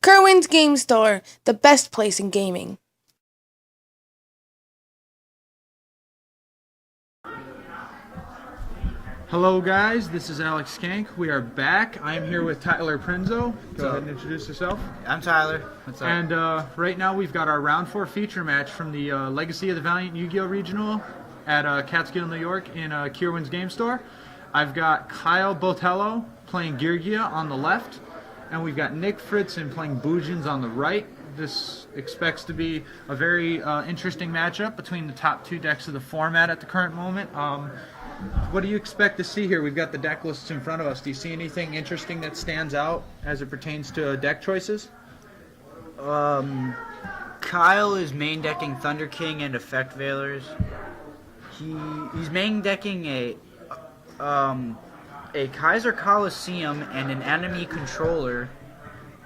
Kirwan's Game Store, the best place in gaming. Hello guys, this is Alex Skank. We are back. I am here with Tyler Prinzo. Go ahead and introduce yourself. I'm Tyler. What's up? And right now we've got our round 4 feature match from the Legacy of the Valiant Yu-Gi-Oh! Regional at Catskill, New York in Kirwan's Game Store. I've got Kyle Botello playing Geargia on the left, and we've got Nick Fritzen playing Bujins on the right. This expects to be a very interesting matchup between the top 2 decks of the format at the current moment. What do you expect to see here? We've got the deck lists in front of us. Do you see anything interesting that stands out as it pertains to deck choices? Kyle is main decking Thunder King and Effect Veilers. He's main decking a Kaiser Coliseum and an enemy controller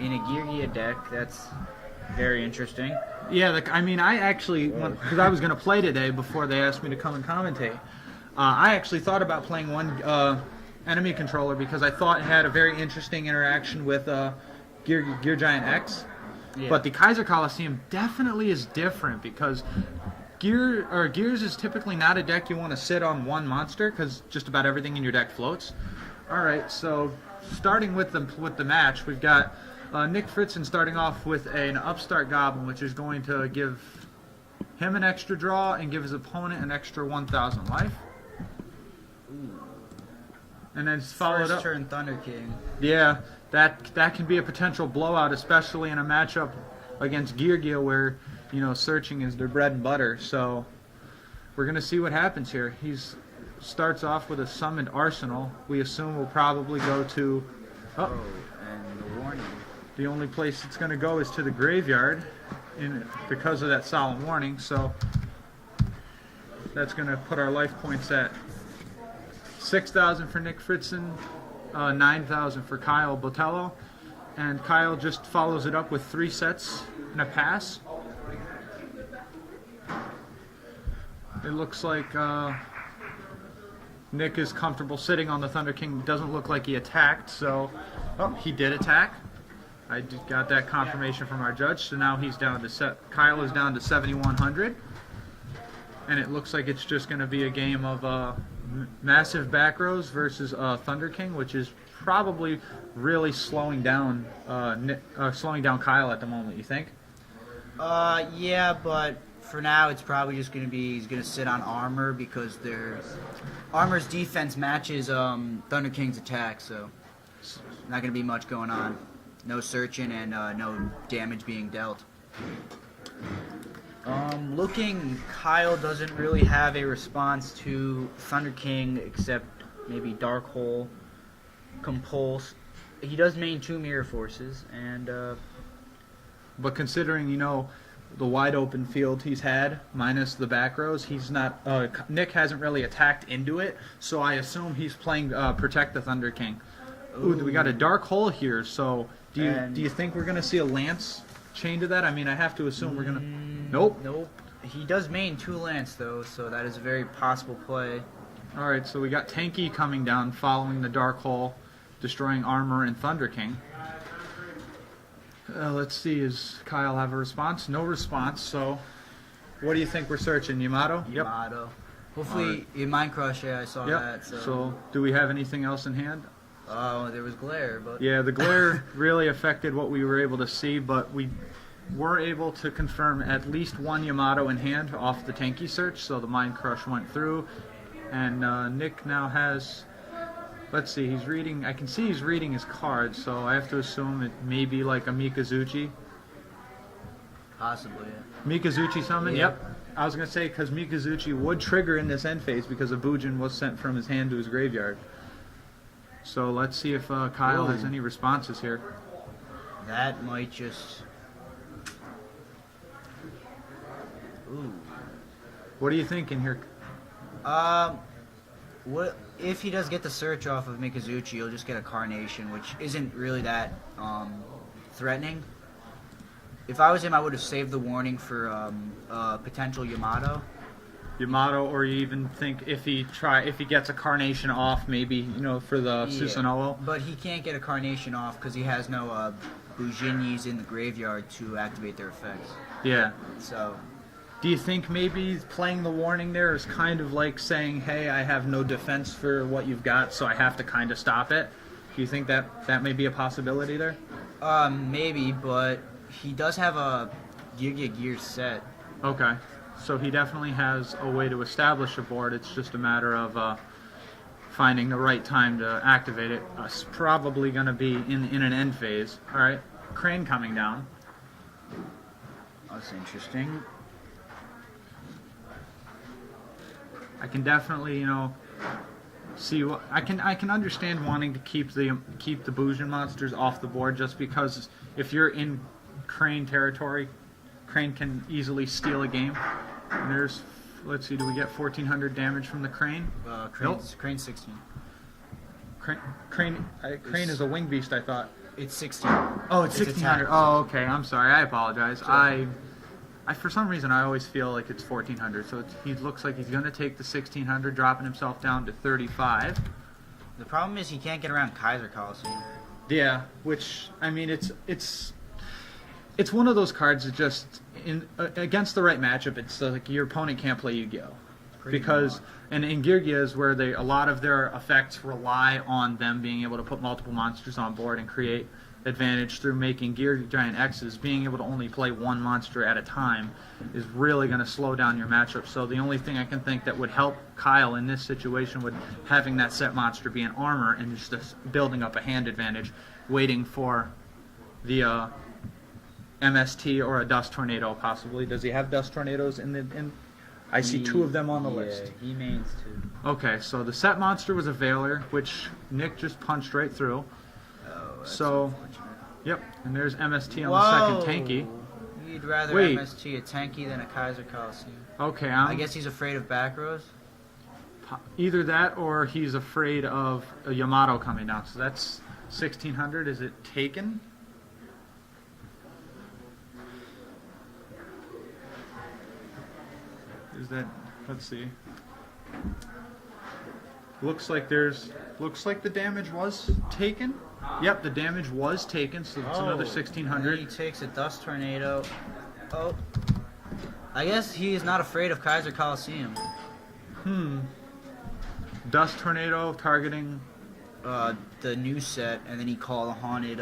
in a Geargia deck. That's very interesting. Yeah, I actually, because I was going to play today before they asked me to come and commentate, I actually thought about playing one enemy controller because I thought it had a very interesting interaction with Gear Giant X. Yeah. But the Kaiser Coliseum definitely is different because Gears is typically not a deck you want to sit on one monster because just about everything in your deck floats. All right, so starting with the match, we've got Nick Fritzen starting off with an Upstart Goblin, which is going to give him an extra draw and give his opponent an extra 1,000 life. And then followed First up. turn Thunder King. Yeah, that can be a potential blowout, especially in a matchup against Geargia where, searching is their bread and butter. So we're going to see what happens here. He starts off with a summoned Arsenal. We assume we'll probably go to... And the warning. The only place it's going to go is to the graveyard because of that solemn warning. So that's going to put our life points at 6,000 for Nick Fritzen, 9,000 for Kyle Botello, and Kyle just follows it up with 3 sets and a pass. It looks like Nick is comfortable sitting on the Thunder King. Doesn't look like he attacked, so he did attack. I got that confirmation from our judge, so now he's down to Kyle is down to 7,100, and it looks like it's just going to be a game of massive back rows versus Thunder King, which is probably really slowing down Kyle at the moment. You think? Yeah, but for now it's probably just going to be he's going to sit on armor because their armor's defense matches Thunder King's attack, so not going to be much going on. No searching and no damage being dealt. Looking, Kyle doesn't really have a response to Thunder King except maybe Dark Hole, Compulse. He does main 2 Mirror Forces, and But considering the wide open field he's had minus the back rows, he's not. Nick hasn't really attacked into it, so I assume he's playing Protect the Thunder King. Ooh, we got a Dark Hole here. So do you think we're gonna see a Lance chain to that? I mean, I have to assume we're gonna. Nope. He does main 2 Lance though, so that is a very possible play. All right, so we got Tanky coming down, following the Dark Hole, destroying armor and Thunder King. Let's see, does Kyle have a response? No response. So, what do you think we're searching? Yamato? Yep. Yamato. Hopefully, in Mind Crush, I saw that. So, do we have anything else in hand? There was glare, but yeah, the glare really affected what we were able to see, but we were able to confirm at least 1 Yamato in hand off the Tanky search, so the Mind Crush went through, and Nick now has, let's see, he's reading, I can see he's reading his cards, so I have to assume it may be like a Mikazuchi. possibly. Mikazuchi summon? Yeah. Yep. I was going to say, because Mikazuchi would trigger in this end phase because a Bujin was sent from his hand to his graveyard. So let's see if Kyle has any responses here. That might just... Ooh. What are you thinking here? What if he does get the search off of Mikazuchi? He'll just get a Carnation, which isn't really that threatening. If I was him, I would have saved the warning for potential Yamato. Yamato, or you even think if he gets a Carnation off, maybe for the Susanoo. But he can't get a Carnation off because he has no Bujinnis in the graveyard to activate their effects. Yeah. So, Do you think maybe playing the warning there is kind of like saying, hey, I have no defense for what you've got, so I have to kind of stop it? Do you think that may be a possibility there? maybe, but he does have a gear set. Okay. So he definitely has a way to establish a board. It's just a matter of finding the right time to activate it. It's probably going to be in an end phase. All right. Crane coming down. That's interesting. I can definitely, see what I can understand wanting to keep the Bujin monsters off the board, just because if you're in Crane territory, Crane can easily steal a game. And there's, let's see, do we get 1,400 damage from the Crane? Crane 16. Crane is a wing beast, I thought. It's 16. Oh, it's 1,600. Oh, okay. I'm sorry. I apologize. Sure. I for some reason I always feel like it's 1,400. So he looks like he's going to take the 1,600, dropping himself down to 35. The problem is he can't get around Kaiser Coliseum. Yeah, which I mean it's one of those cards that just against the right matchup, it's like your opponent can't play Yu-Gi-Oh. Because and in Geargia is where a lot of their effects rely on them being able to put multiple monsters on board and create advantage through making Gear Giant X's. Being able to only play one monster at a time is really going to slow down your matchup. So the only thing I can think that would help Kyle in this situation would having that set monster be an armor and just building up a hand advantage, waiting for the MST or a Dust Tornado possibly. Does he have Dust Tornadoes in? I see two of them on the list. He mains two. Okay, so the set monster was a Veiler, which Nick just punched right through. Oh, that's So, unfortunate. yep, and there's MST on Whoa. the second tanky. You'd rather Wait. MST a tanky than a Kaiser Coliseum. Okay, I guess he's afraid of back rows. either that or he's afraid of a Yamato coming down. So that's 1,600. Is it taken? Is that? Let's see. Looks like the damage was taken. Yep, the damage was taken, so it's another And 1,600. then he takes a Dust Tornado. Oh. I guess he is not afraid of Kaiser Coliseum. Dust Tornado targeting. The new set, and then he called a haunted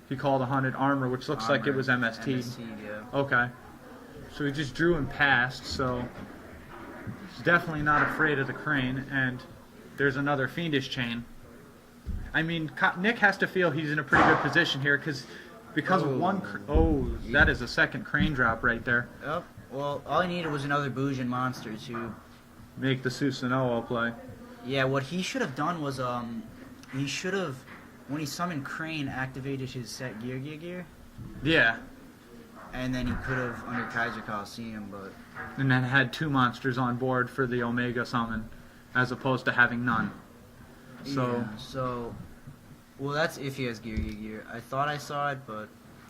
He called a haunted armor, which looks like it was MST. MST, yeah. Okay. So he just drew and passed, so he's definitely not afraid of the Crane, and there's another Fiendish Chain. I mean, Nick has to feel he's in a pretty good position here, because Oh. one... that is a second Crane drop right there. Oh, well, all he needed was another Bujin monster to... Make the Susanoo play. Yeah, what he should have done was, he should have, when he summoned Crane, activated his set gear, Yeah, and then he could have under Kaiser Coliseum, but... and then had two monsters on board for the Omega summon, as opposed to having none. So... Yeah, so... Well, that's if he has gear. I thought I saw it, but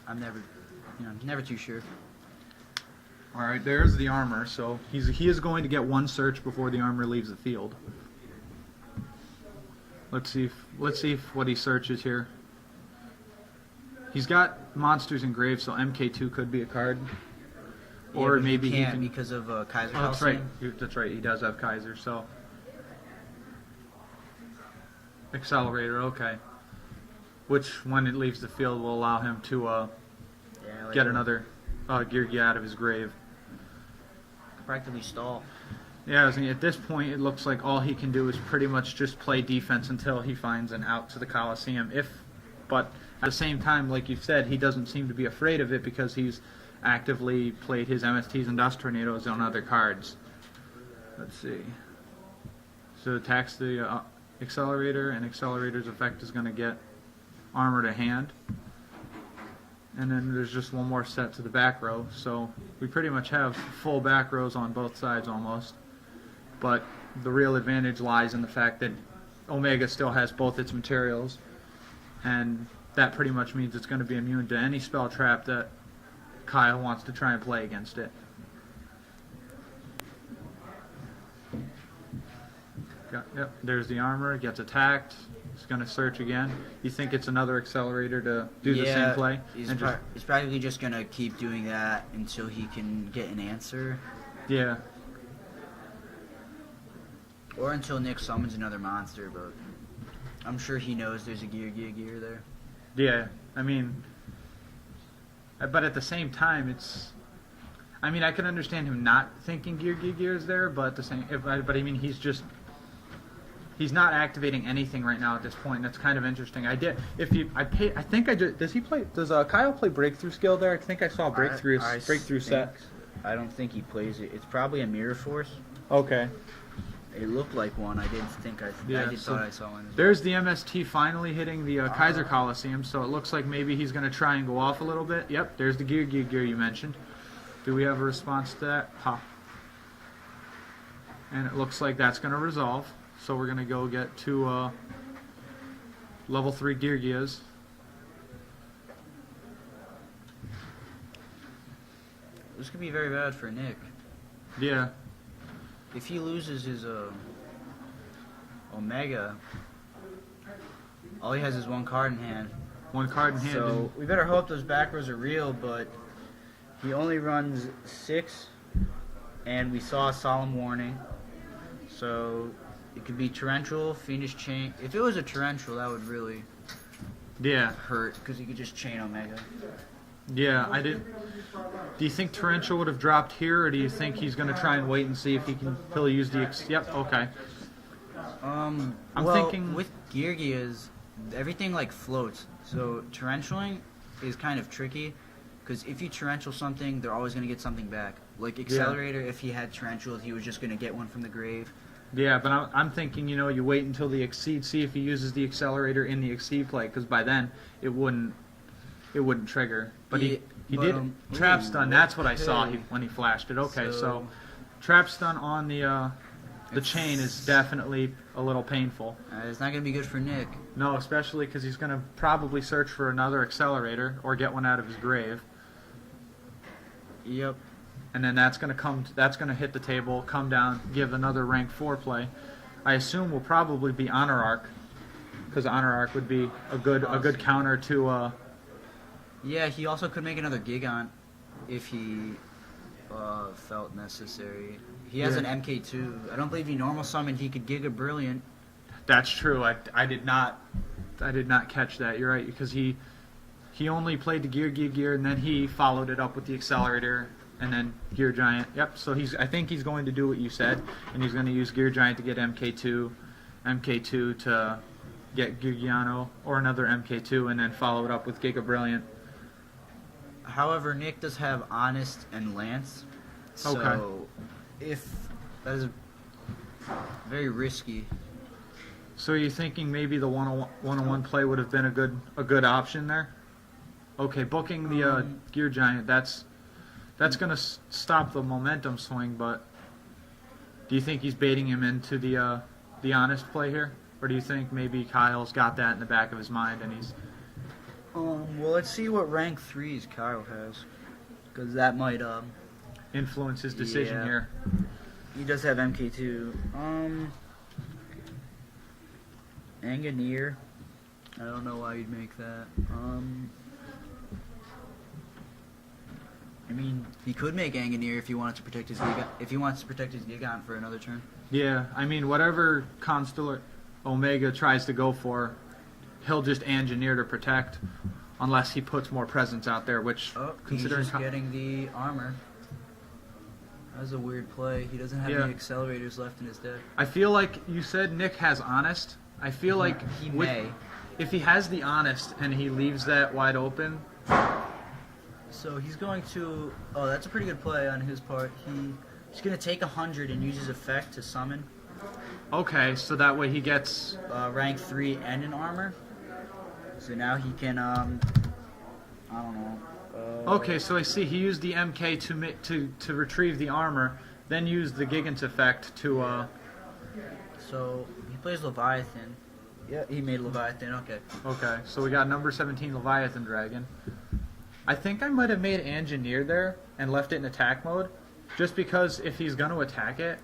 I'm never too sure. All right, there's the armor. So he is going to get one search before the armor leaves the field. Let's see if what he searches here. He's got monsters engraved, so MK2 could be a card, or but maybe he can't can. because of Kaiser Oh, that's right. Coliseum. That's right. He does have Kaiser. So Accelerator. Okay. Which, when it leaves the field, will allow him to get another Geargia out of his grave. Practically stall. Yeah, I was thinking, at this point, it looks like all he can do is pretty much just play defense until he finds an out to the Coliseum. But at the same time, like you said, he doesn't seem to be afraid of it because he's actively played his MSTs and Dust Tornadoes on other cards. Let's see. So attacks the Accelerator, and Accelerator's effect is going to get Armor to hand. And then there's just one more set to the back row, so we pretty much have full back rows on both sides almost. But the real advantage lies in the fact that Omega still has both its materials, and that pretty much means it's going to be immune to any spell trap that Kyle wants to try and play against it. Yep, there's the armor, gets attacked, He's going to search again. You think it's another accelerator to do the same play? He's probably just going to keep doing that until he can get an answer. Yeah. Or until Nick summons another monster, but I'm sure he knows there's a gear there. Yeah, I mean, but at the same time, it's. I mean, I can understand him not thinking gear is there, but at the same, but I mean, he's not activating anything right now at this point. That's kind of interesting. I think I just, does he play? Does Kyle play breakthrough skill there? I think I saw breakthrough set. I don't think he plays it. It's probably a mirror force. Okay. It looked like one. I didn't think I thought I saw one. There's the MST finally hitting the Kaiser Coliseum, so it looks like maybe he's going to try and go off a little bit. Yep, there's the gear you mentioned. Do we have a response to that? Ha. And it looks like that's going to resolve. So we're going to go get two level 3 gears. This could be very bad for Nick. Yeah. If he loses his Omega, all he has is one card in hand. One card in hand. So we better hope those back rows are real, but he only runs 6, and we saw a Solemn Warning. So it could be Torrential, Fiendish Chain. If it was a Torrential, that would really hurt, because he could just chain Omega. Yeah, I did. Do you think Torrential would have dropped here, or do you think he's going to try and wait and see if he'll use the... Yep, okay. I'm thinking... with Geargias, everything, like, floats. So Torrentialing is kind of tricky, because if you Torrential something, they're always going to get something back. Like, Accelerator, if he had Torrential, he was just going to get one from the grave. Yeah, but I'm thinking, you wait until the Exceed, see if he uses the Accelerator in the Exceed play, because by then, it wouldn't trigger. But he did trap stun. That's what I saw when he flashed it. Okay, so trap stun on the chain is definitely a little painful. It's not going to be good for Nick. No, especially because he's going to probably search for another accelerator or get one out of his grave. Yep. And then that's going to hit the table, come down, give another rank 4 play. I assume will probably be Honor Arc, because Honor Arc would be a good counter to. Yeah, he also could make another Gigant if he felt necessary. He has an MK2. I don't believe he normal summoned. He could Giga Brilliant. That's true. I did not catch that. You're right, because he only played the gear, and then he followed it up with the accelerator, and then Gear Giant. Yep. So I think he's going to do what you said, and he's going to use Gear Giant to get MK2 to get Gigiano or another MK2, and then follow it up with Giga Brilliant. However, Nick does have Honest and Lance, so if that is very risky. So are you thinking maybe the one-on-one play would have been a good option there? Okay, booking the Gear Giant, that's going to stop the momentum swing, but do you think he's baiting him into the honest play here? Or do you think maybe Kyle's got that in the back of his mind and he's... well, let's see what rank 3s Kyle has, because that might influence his decision here. He does have MK2. Anganeer. I don't know why you'd make that. I mean, he could make Anganeer if he wanted to protect his Gigant for another turn. Yeah, I mean, whatever Constellar Omega tries to go for, he'll just engineer to protect, unless he puts more presence out there, which, considering... he's just getting the armor. That's a weird play. He doesn't have any accelerators left in his deck. I feel like you said Nick has Honest. I feel like he may. If he has the Honest and he leaves that wide open... So he's going to... Oh, that's a pretty good play on his part. He's going to take 100 and use his effect to summon. Okay, so that way he gets... rank 3 and an armor. So now he can, I don't know. Okay, so I see. He used the MK to retrieve the armor, then used the Gigant effect to... So he plays Leviathan. Yeah, he made Leviathan, okay. Okay, so we got number 17 Leviathan Dragon. I think I might have made Engineer there and left it in attack mode, just because if he's going to attack it,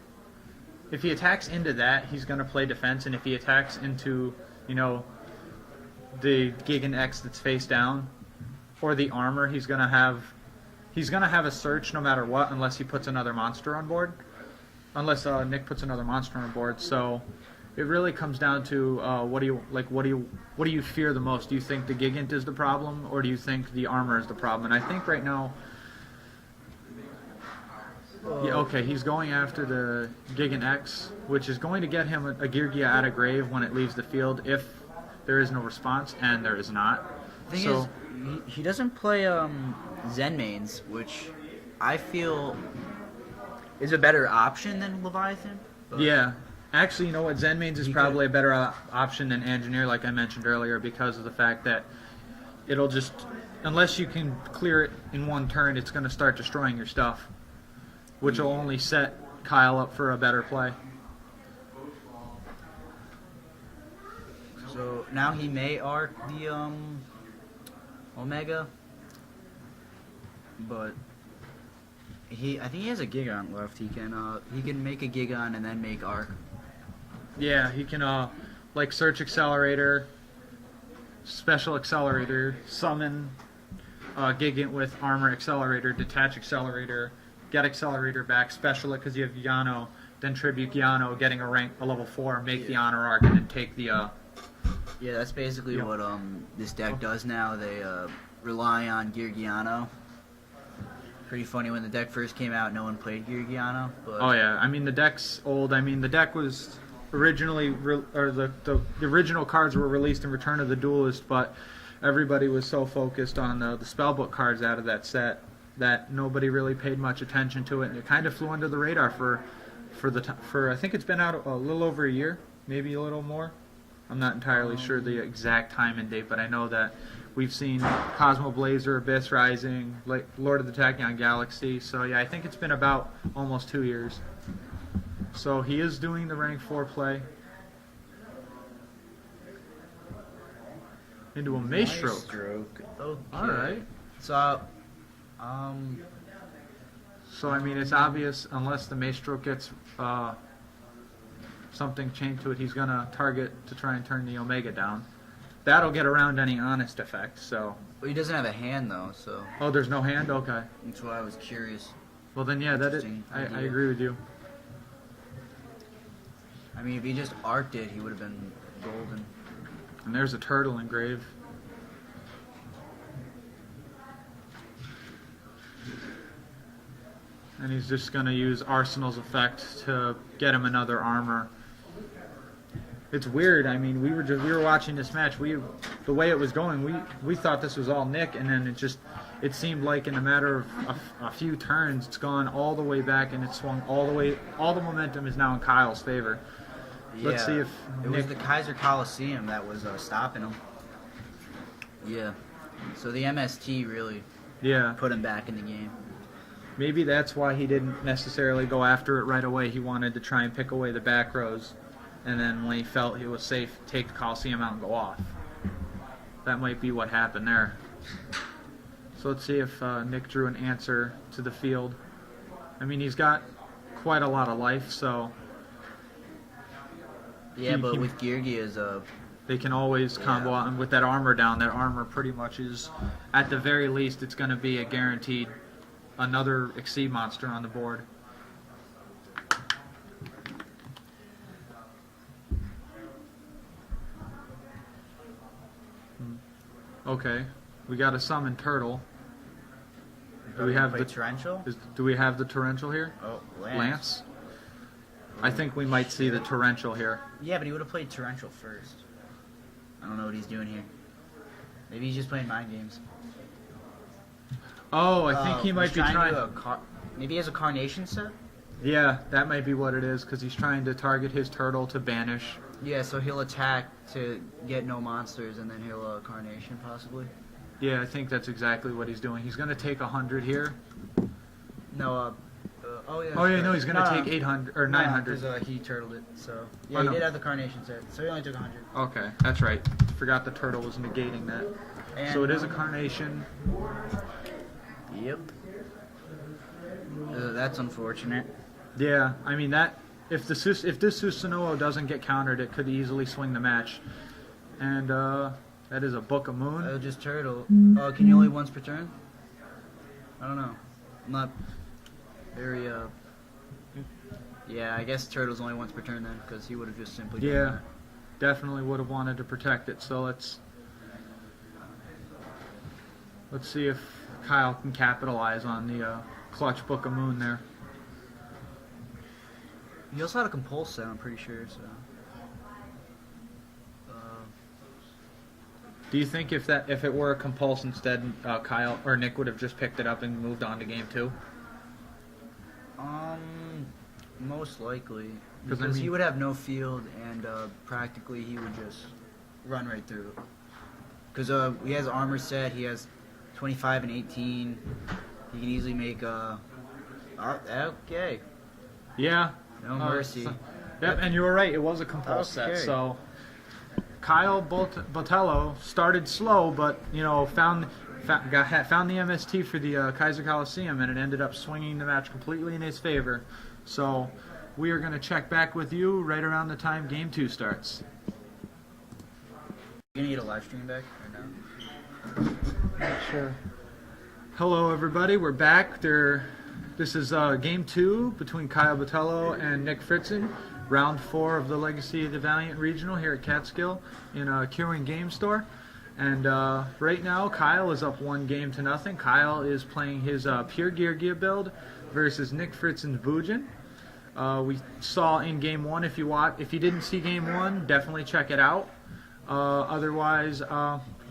if he attacks into that, he's going to play defense, and if he attacks into you know, the Gigan X that's face down, or the armor. He's gonna have a search no matter what, unless he puts another monster on board. Unless Nick puts another monster on board. So it really comes down to what do you fear the most? Do you think the Gigant is the problem, or do you think the armor is the problem? And I think right now, yeah, okay, he's going after the Gigant X, which is going to get him a Geargia out of grave when it leaves the field if there is no response, and there is not. The thing is, he doesn't play Zen mains, which I feel is a better option than Leviathan. But yeah. Actually, you know what? Zen mains is probably a better option than Engineer, like I mentioned earlier, because of the fact that it'll just, unless you can clear it in one turn, it's going to start destroying your stuff, which will only set Kyle up for a better play. So now he may arc the Omega, but I think he has a Gigon left. He can make a Gigon and then make arc. Yeah, he can like search accelerator, special accelerator, summon Gigant with armor accelerator, detach accelerator, get accelerator back, special it because you have Yano, then tribute Yano, getting a level 4, make the honor arc, and then take the Yeah, that's basically what this deck does now. They rely on Geargiano. Pretty funny, when the deck first came out, no one played Geargiano. But oh yeah, I mean the deck's old. I mean the deck was originally, the original cards were released in Return of the Duelist, but everybody was so focused on the spellbook cards out of that set that nobody really paid much attention to it, and it kind of flew under the radar for I think it's been out a little over a year, maybe a little more. I'm not entirely sure the exact time and date, but I know that we've seen Cosmo Blazer, Abyss Rising, like Lord of the Tachyon Galaxy. So yeah, I think it's been about almost 2 years. So he is doing the rank 4 play into a Maestroke. Okay. All right. So, So I mean, it's obvious unless the Maestroke gets something chained to it, he's gonna target to try and turn the Omega down. That'll get around any honest effect. So. Well, he doesn't have a hand though, so. Oh, there's no hand. Okay. That's why I was curious. Well then, yeah, that is. I agree with you. I mean, if he just arced it, he would have been golden. And there's a turtle engraved. And he's just going to use Arsenal's effect to get him another armor. It's weird. I mean, we were watching this match. The way it was going, we thought this was all Nick, and then it seemed like in a matter of a few turns, it's gone all the way back, and it swung all the way. All the momentum is now in Kyle's favor. Yeah, Let's see if it was the Kaiser Coliseum that was stopping him. Yeah. So the MST really put him back in the game. Maybe that's why he didn't necessarily go after it right away. He wanted to try and pick away the back rows, and then when he felt he was safe, take the Coliseum out and go off. That might be what happened there. So let's see if Nick drew an answer to the field. I mean, he's got quite a lot of life, so... Yeah, but with Geargia's... They can always combo out, and with that armor down, that armor pretty much is, at the very least, it's going to be a guaranteed another Exceed monster on the board. Okay, we got a summon turtle. Do we have the torrential? Do we have the torrential here? Oh, Lance. I think we might see the torrential here. Yeah, but he would have played torrential first. I don't know what he's doing here. Maybe he's just playing mind games. Oh, I think he might be trying. Maybe he has a Carnation set? Yeah, that might be what it is, because he's trying to target his turtle to banish. Yeah, so he'll attack to get no monsters, and then he'll Carnation, possibly. Yeah, I think that's exactly what he's doing. He's going to take 100 here. No, oh yeah. Oh yeah, no, he's going to take 800 or 900. Because he turtled it, so... Yeah, he did have the Carnation set, so he only took 100. Okay, that's right. Forgot the turtle was negating that. And so it is a Carnation. Yep. That's unfortunate. Yeah, I mean that if this Susanoo doesn't get countered, it could easily swing the match. And that is a Book of Moon. I'll just turtle. Can you only once per turn? I don't know. I'm not very, Yeah, I guess turtle's only once per turn then, because he would have just simply done Yeah, that. definitely would have wanted to protect it. So let's see if Kyle can capitalize on the clutch Book of Moon there. He also had a compulse set, I'm pretty sure, so... Do you think if it were a compulse instead, Kyle or Nick would have just picked it up and moved on to game 2? Most likely. 'Cause, Because I he mean- would have no field, and practically he would just run right through. Because he has armor set, he has 25 and 18. He can easily make okay. Yeah. No mercy. Yep, and you were right. It was a compulse set. Okay. So Kyle Botello started slow, but found the MST for the Kaiser Coliseum, and it ended up swinging the match completely in his favor. So we are going to check back with you right around the time game 2 starts. You gonna get a live stream back or no? Sure. Hello, everybody. We're back. This is game 2 between Kyle Botello and Nick Fritzen. Round 4 of the Legacy of the Valiant Regional here at Catskill in Kirwan Game Store. And right now, Kyle is up 1-0. Kyle is playing his Pure Gear build versus Nick Fritzen's Bujin. We saw in game 1. If you didn't see game 1, definitely check it out. Otherwise,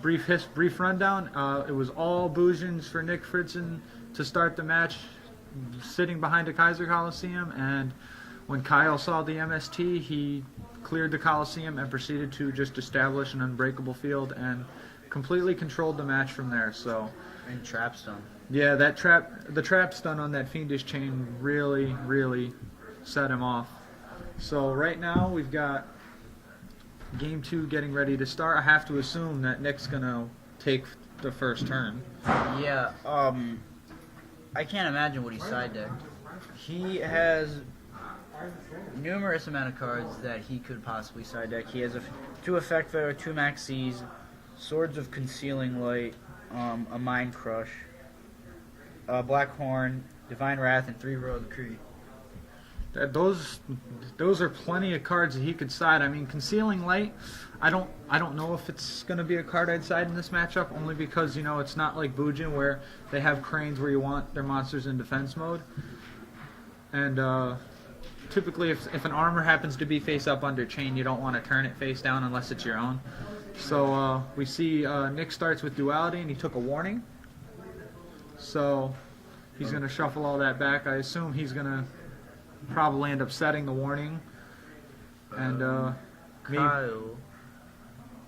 brief rundown. It was all Bujins for Nick Fritzen to start the match, sitting behind the Kaiser Coliseum, and when Kyle saw the MST, he cleared the Coliseum and proceeded to just establish an unbreakable field and completely controlled the match from there. So, And trap stun. yeah, the trap stun on that Fiendish Chain really set him off. So right now we've got game 2 getting ready to start. I have to assume that Nick's gonna take the first turn. Yeah, I can't imagine what he side decked. He has numerous amount of cards that he could possibly side deck. He has 2 Effect Vetter, 2 Maxis, Swords of Concealing Light, a Mind Crush, Black Horn, Divine Wrath, and 3 Royal Decree. Those are plenty of cards that he could side. I mean, Concealing Light, I don't know if it's going to be a card I'd side in this matchup, only because it's not like Bujin where they have cranes where you want their monsters in defense mode. And typically if an armor happens to be face up under chain, you don't want to turn it face down unless it's your own. So we see Nick starts with Duality, and he took a warning. So he's going to shuffle all that back. I assume he's going to probably end up setting the warning. And Kyle.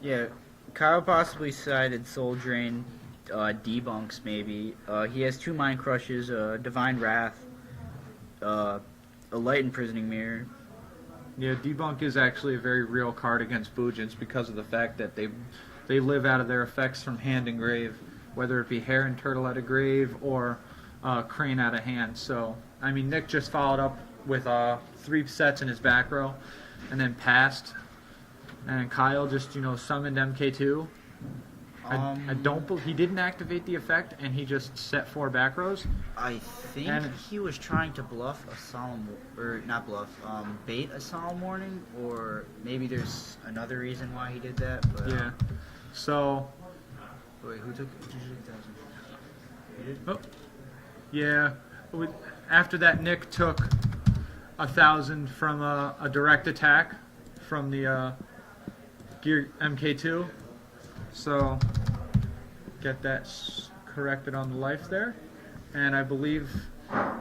Yeah, Kyle possibly sided Soul Drain, Debunks maybe. He has 2 Mind Crushes, Divine Wrath, a Light Imprisoning Mirror. Yeah, Debunk is actually a very real card against Bujins because of the fact that they live out of their effects from hand and grave, whether it be Heron Turtle out of grave or Crane out of hand. So, I mean, Nick just followed up with 3 sets in his back row and then passed. And Kyle just, summoned MK2. He didn't activate the effect, and he just set 4 back rows. I think he was trying to bluff a solemn, or not bluff, bait a solemn warning, or maybe there's another reason why he did that. But, Yeah. So. Wait, who took 1,000? You did? Oh. Yeah. After that, Nick took 1,000 from a direct attack from the Gear MK2. So get that corrected on the life there, and I believe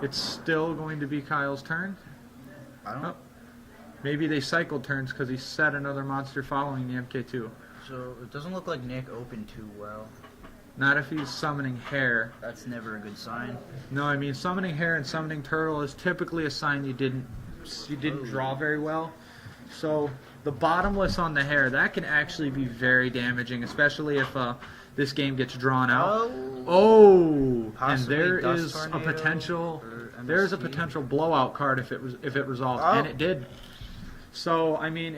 it's still going to be Kyle's turn. I don't know. Maybe they cycled turns because he set another monster following the MK2. So it doesn't look like Nick opened too well. Not if he's summoning Hare. That's never a good sign. No, I mean summoning Hare and summoning Turtle is typically a sign you didn't draw very well. So the bottomless on the Hare, that can actually be very damaging, especially if this game gets drawn out. And Possibly there Dust is a Tornado potential. or There's a MST. potential blowout card if it resolved, and it did. So I mean,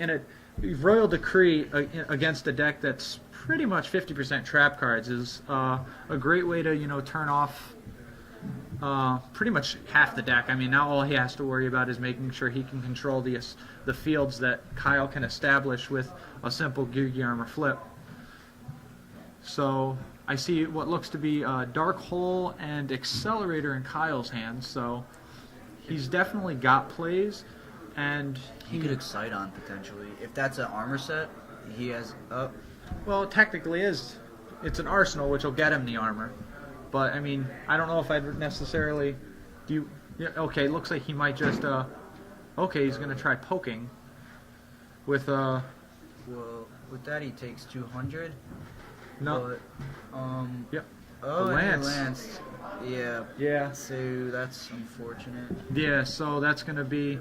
Royal Decree against a deck that's pretty much 50% trap cards is a great way to turn off pretty much half the deck. I mean, now all he has to worry about is making sure he can control the fields that Kyle can establish with a simple Gear Armor flip. So I see what looks to be a Dark Hole and Accelerator in Kyle's hands, so he's definitely got plays, and He could excite on potentially. If that's an armor set, he has up. well, it technically it's an arsenal, which will get him the armor. But I mean, I don't know if I'd necessarily okay, it looks like he might just okay, he's gonna try poking with Well, with that he takes 200. no But, yep. oh, The and lance. the lance. Yeah. Yeah. So that's unfortunate. Yeah, so that's going to be,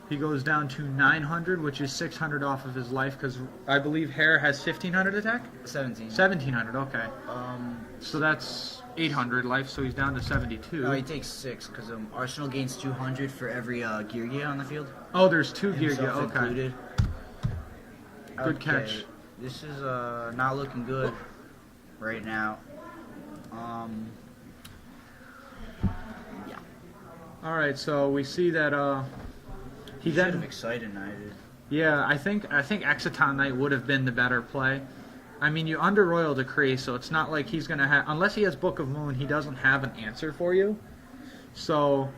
he goes down to 900, which is 600 off of his life, because I believe Hare has 1500 attack? 17. 1700, okay. Um, So that's 800 life, so he's down to 72. no, he takes 6 because Arsenal gains 200 for every gear on the field. Oh, there's 2 gear, Himself okay. included. Good catch. This is not looking good right now. Yeah. All right, so we see that he Should have then, excited Knighted. yeah, I think Exciton Knight would have been the better play. I mean, you under Royal Decree, so it's not like he's going to have, unless he has Book of Moon, he doesn't have an answer for you. So,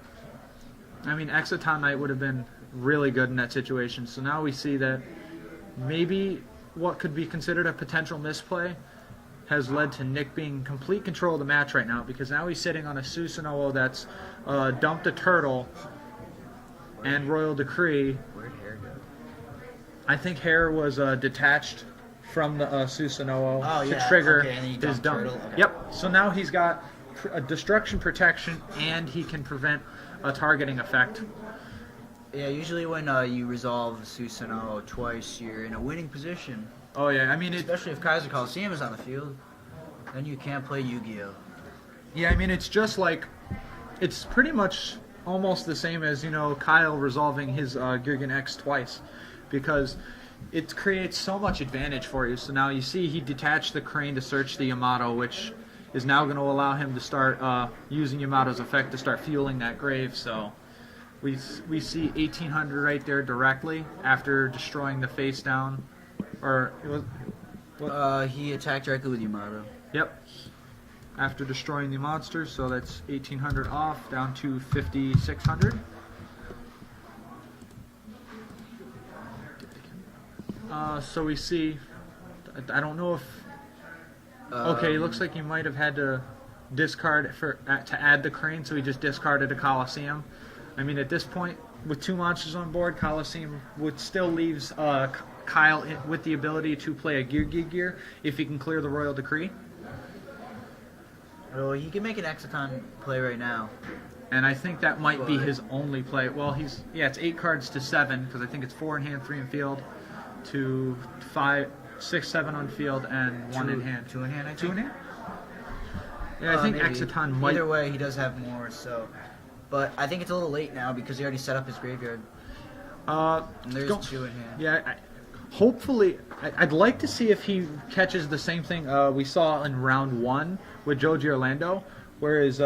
I mean, Exciton Knight would have been really good in that situation. So now we see that maybe what could be considered a potential misplay has led to Nick being in complete control of the match right now, because now he's sitting on a Susanoo that's dumped a turtle and Royal Decree. Where'd Hare go? I think Hare was detached from the Susanoo Oh, to yeah. trigger Okay, and then he his dumped dump. turtle. Okay. Yep. So now he's got a destruction protection, and he can prevent a targeting effect. Yeah, usually when you resolve Susanoo twice, you're in a winning position. Oh yeah, I mean Especially if Kaiser Coliseum is on the field, then you can't play Yu-Gi-Oh! Yeah, I mean it's just like, it's pretty much almost the same as Kyle resolving his Girgan X twice, because it creates so much advantage for you. So now you see he detached the crane to search the Yamato, which is now going to allow him to start using Yamato's effect to start fueling that grave. So we see 1800 right there directly after destroying the face down, or it was He attacked directly with Yamato. yep, after destroying the monster. So that's 1800 off, down to 5600. So we see, I don't know if, okay, it looks like he might have had to discard to add the crane, so he just discarded a Coliseum. I mean, at this point, with 2 monsters on board, Coliseum still leaves Kyle with the ability to play a Gear if he can clear the Royal Decree. Oh, he can make an Exciton play right now. And I think that might be But- his only play. Well, it's 8 cards to 7, because I think it's 4 in hand, 3 in field, to 5, 6, 7 on field, and 1 in hand. 2 in hand, I think. 2 in hand? Yeah, I think Maybe. Exciton might. Either way, he does have more, so. But I think it's a little late now because he already set up his graveyard. And there's don't- 2 in hand. Yeah, hopefully, I'd like to see if he catches the same thing we saw in round 1 with Joji Orlando, whereas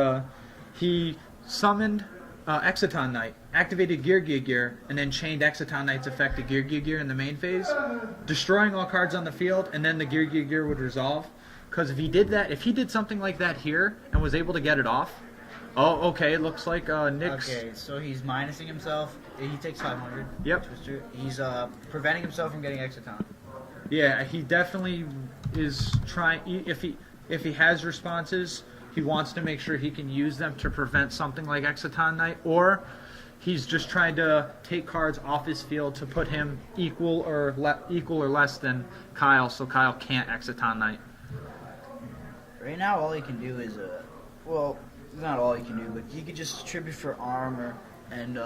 he summoned Exciton Knight, activated Gear, and then chained Exciton Knight's effect to Gear in the main phase, destroying all cards on the field, and then the Gear would resolve. Because if he did that, if he did something like that here and was able to get it off, oh, okay, it looks like Nick's. Okay, so he's minusing himself. He takes 500. Yep. Twister. He's preventing himself from getting Exciton. Yeah, he definitely is trying. If he has responses, he wants to make sure he can use them to prevent something like Exciton Knight, or he's just trying to take cards off his field to put him equal or less than Kyle, so Kyle can't Exciton Knight. Right now, all he can do is well, not all he can do, but he could just tribute for armor and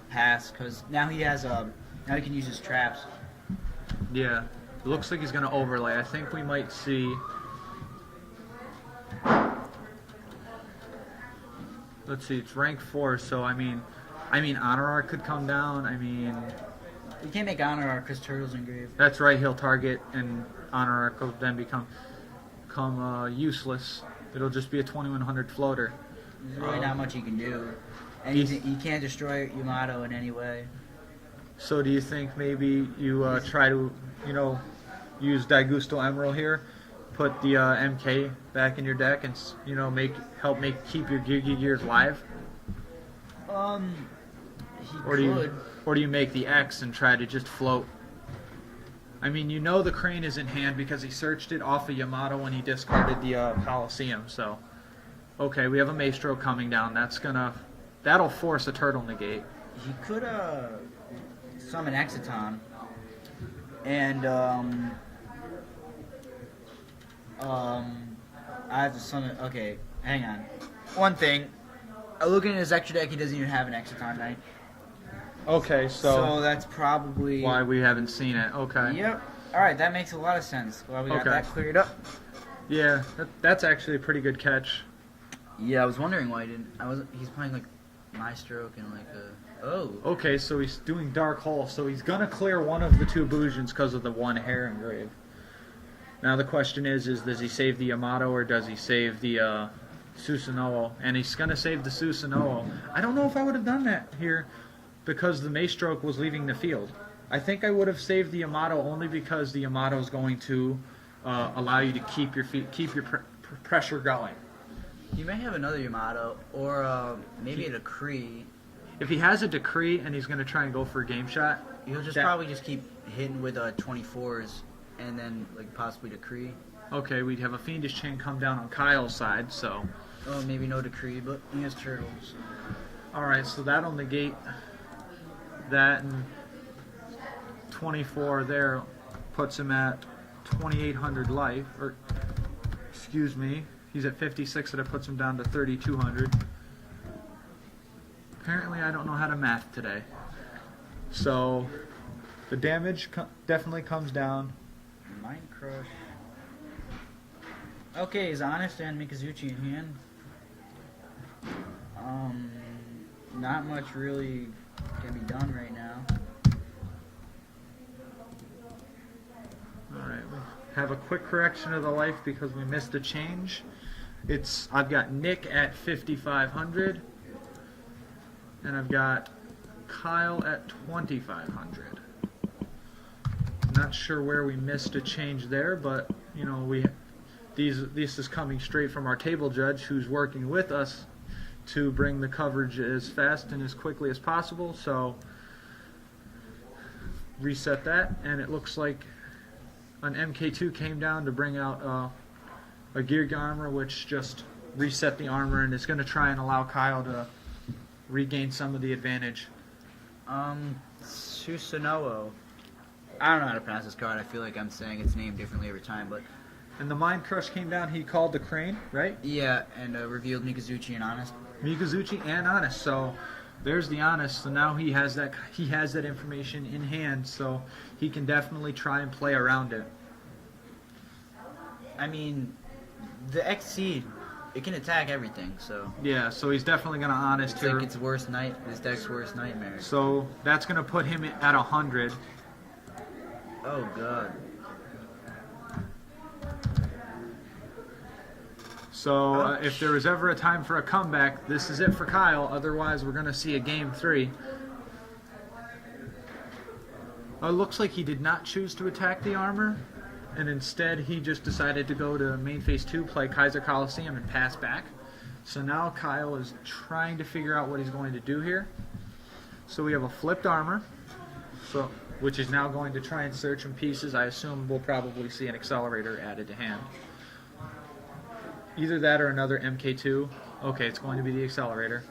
pass, because now he has now he can use his traps. Yeah, it looks like he's going to overlay. I think we might see. Let's see, it's rank 4, so I mean, Honor Art could come down. I mean, You can't make honor art because turtles engraved. That's right. He'll target and honor arc will then become useless. It'll just be a 2100 floater. There's really not much you can do. And you can't destroy Yamato in any way. So do you think maybe you try to, use Daigusto Emerald here, put the MK back in your deck, and help keep your Gears live? He Or could. do you make the X and try to just float? I mean, the crane is in hand because he searched it off of Yamato when he discarded the Coliseum. So, okay, we have a Maestro coming down. That'll force a turtle negate. He could summon Exiton, and I have to summon. Okay, hang on. One thing, looking at his extra deck, he doesn't even have an Exiton Knight. Okay, So that's probably why we haven't seen it. Okay. Yep. All right, that makes a lot of sense. Well, we got that cleared up. Yeah, that's actually a pretty good catch. Yeah, I was wondering why he didn't. He's playing like My Stroke and like a. Oh. Okay, so he's doing Dark Hole, so he's gonna clear one of the two Bujins because of the one hair engrave. Now the question is does he save the Yamato or does he save the Susanoo? And he's gonna save the Susanoo. I don't know if I would have done that here because the Maestroke was leaving the field. I think I would have saved the Yamato only because the Yamato is going to allow you to keep your pressure going. You may have another Yamato or maybe a Decree. If he has a Decree and he's going to try and go for a game shot, he'll probably just keep hitting with 24s and then like possibly Decree. Okay, we'd have a Fiendish Chain come down on Kyle's side, so. Oh, maybe no Decree, but he has turtles. Alright, so that'll negate that, and 24 there puts him at 2,800 life, or excuse me, he's at 56, so that puts him down to 3,200. Apparently I don't know how to math today. So the damage definitely comes down. Mind Crush. Okay, is Honest and Mikazuchi in hand? Not much really can be done right now. Alright, we have a quick correction of the life because we missed a change. I've got Nick at 5,500 and I've got Kyle at 2,500. Not sure where we missed a change there, but this is coming straight from our table judge who's working with us to bring the coverage as fast and as quickly as possible. So reset that, and it looks like an MK2 came down to bring out a Gear Armor, which just reset the armor and is going to try and allow Kyle to regain some of the advantage. Susanoo. I don't know how to pronounce this card. I feel like I'm saying its name differently every time, but. And the Mind Crush came down. He called the Crane, right? Yeah, and revealed Mikazuchi and Honest. Mikazuchi and Honest. So there's the Honest. So now he has that information in hand. So he can definitely try and play around it. I mean, the Exceed, it can attack everything. So yeah. So he's definitely gonna Honest it's here. like its worst this deck's worst nightmare. So that's gonna put him at 100. Oh god. So if there was ever a time for a comeback, this is it for Kyle. Otherwise, we're going to see a Game 3. It looks like he did not choose to attack the armor, and instead he just decided to go to main phase 2, play Kaiser Coliseum, and pass back. So now Kyle is trying to figure out what he's going to do here. So we have a flipped armor, which is now going to try and search in pieces. I assume we'll probably see an accelerator added to hand. Either that or another MK2. Okay, it's going to be the accelerator.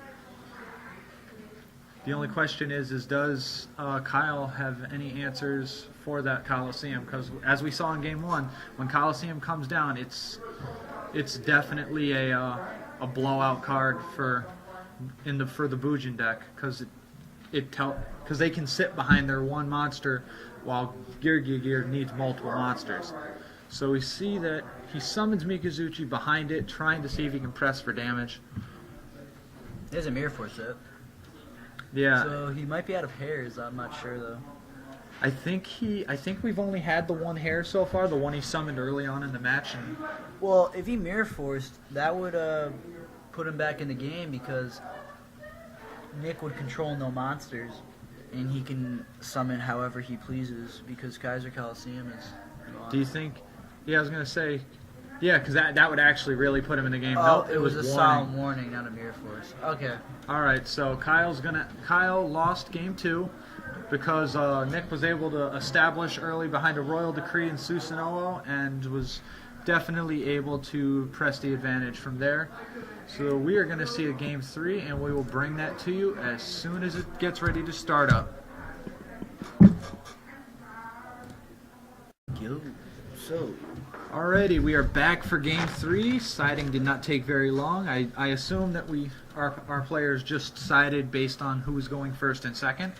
The only question is does Kyle have any answers for that Coliseum? Because as we saw in Game 1, when Coliseum comes down, it's definitely a blowout card for the Bujin deck because because they can sit behind their one monster while Gear needs multiple monsters. So we see that he summons Mikazuchi behind it, trying to see if he can press for damage. There's a Mirror Force up. Yeah. So he might be out of hairs, I'm not sure though. I think we've only had the one hair so far, the one he summoned early on in the match, and Well, if he mirror forced, that would put him back in the game because Nick would control no monsters, and he can summon however he pleases because Kaiser Coliseum is gone. do you think? Yeah, I was gonna say, yeah, because that would actually really put him in the game. Oh, Nope, it was a warning. solemn warning, not a mirror force. Okay. All right, so Kyle lost game 2 because Nick was able to establish early behind a royal decree in Susanoo and was definitely able to press the advantage from there. So we are going to see a game 3, and we will bring that to you as soon as it gets ready to start up. So, Alrighty, we are back for game 3. Siding did not take very long. I assume that our players just sided based on who was going first and second.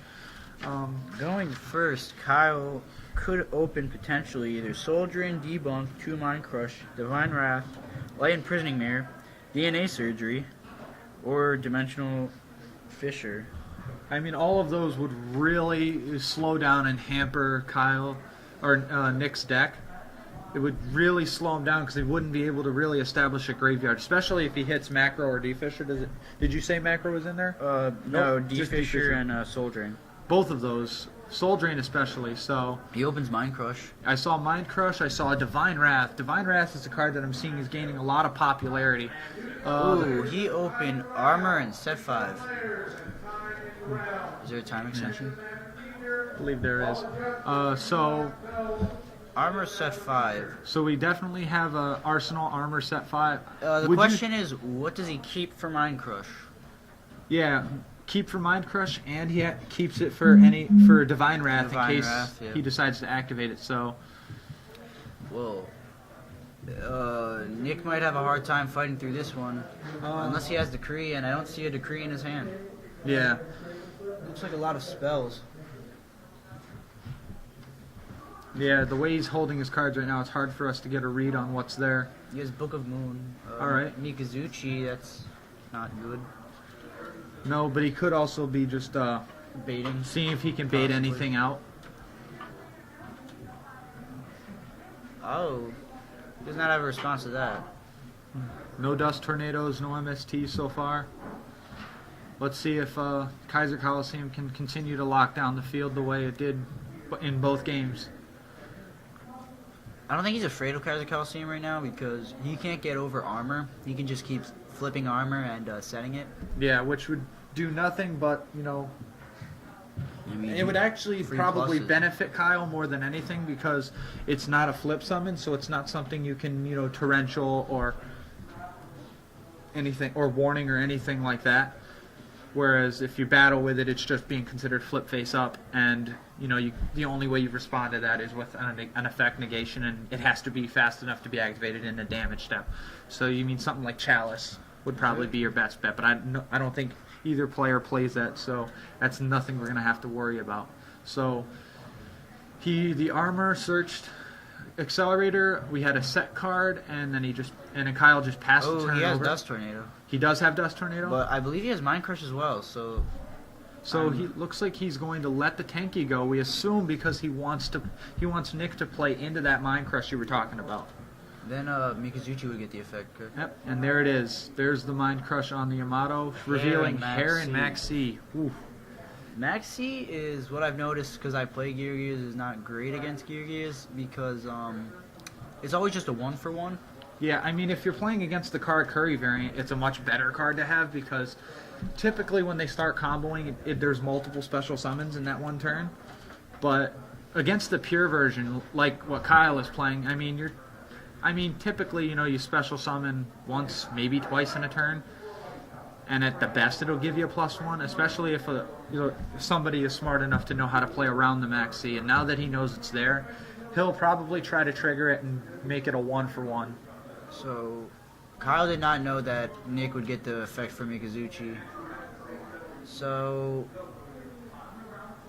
going first, Kyle could open potentially either Soldiering, Debunk, Two Mind Crush, Divine Wrath, Light Imprisoning Mirror, DNA Surgery, or Dimensional Fissure. I mean, all of those would really slow down and hamper Kyle or Nick's deck. It would really slow him down because he wouldn't be able to really establish a graveyard, especially if he hits Macro or D-Fisher. Did you say Macro was in there? No, Nope, just D-Fisher and Soldiering. Both of those. Soul Drain especially, so... He opens Mind Crush. I saw Mind Crush, I saw Divine Wrath. Divine Wrath is a card that I'm seeing is gaining a lot of popularity. Ooh, he opened Armor and Set 5. Is there a time extension? I believe there is. So Armor Set 5. we definitely have a Arsenal Armor Set 5. The Would question is, what does he keep for Mind Crush? Yeah, keep for Mind Crush, and he keeps it for Divine Wrath Divine in case Wrath, yeah. he decides to activate it. So Whoa. Nick might have a hard time fighting through this one. Unless he has Decree, and I don't see a Decree in his hand. yeah, Looks like a lot of spells. the way he's holding his cards right now, it's hard for us to get a read on what's there. He has Book of Moon. Alright. Mikazuchi, that's not good. No, but he could also be just Baiting. seeing if he can bait Possibly. anything out. Oh. He does not have a response to that. No Dust Tornadoes, no MST so far. Let's see if Kaiser Coliseum can continue to lock down the field the way it did in both games. I don't think he's afraid of Kaiser Coliseum right now because he can't get over armor. He can just keep flipping armor and setting it. Yeah, which would do nothing but, I mean, it would actually free probably pluses. benefit Kyle more than anything because it's not a flip summon, so it's not something you can, torrential or anything, or warning or anything like that. Whereas if you battle with it, it's just being considered flip face up, and the only way you respond to that is with an effect negation, and it has to be fast enough to be activated in a damage step. So you mean something like Chalice would probably be your best bet, but I don't think either player plays that, so that's nothing we're gonna have to worry about. So the armor searched Accelerator. We had a set card, and then Kyle just passed the turn he has over. Dust Tornado. He does have Dust Tornado. But I believe he has Mind Crush as well, so... He looks like he's going to let the tanky go. We assume because he wants Nick to play into that Mind Crush you were talking about. Then Mikazuchi would get the effect. Correct? Yep, and there it is. There's the Mind Crush on the Yamato, revealing Hair and Maxi. Ooh. Maxi is what I've noticed because I play Gear Gears is not great against Gear Gears because it's always just a 1-for-1. Yeah, I mean, if you're playing against the Kara Curry variant, it's a much better card to have because typically when they start comboing, there's multiple special summons in that one turn. But against the pure version, like what Kyle is playing, typically, you special summon once, maybe twice in a turn, and at the best, it'll give you a +1. Especially if somebody is smart enough to know how to play around the Maxi, and now that he knows it's there, he'll probably try to trigger it and make it a 1-for-1. So, Kyle did not know that Nick would get the effect for Mikazuchi. So,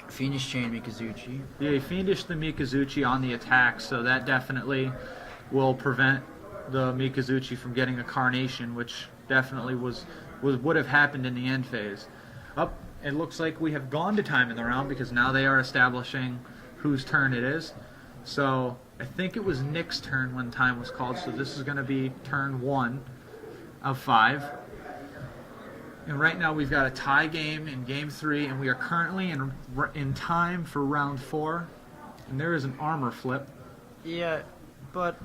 Fiendish Chain Mikazuchi. Yeah, he fiendished the Mikazuchi on the attack, so that definitely will prevent the Mikazuchi from getting a Carnation, which definitely would have happened in the end phase. It looks like we have gone to time in the round because now they are establishing whose turn it is. So I think it was Nick's turn when time was called. So this is going to be turn 1 of 5. And right now we've got a tie game in game 3, and we are currently in time for round 4. And there is an armor flip. Yeah, but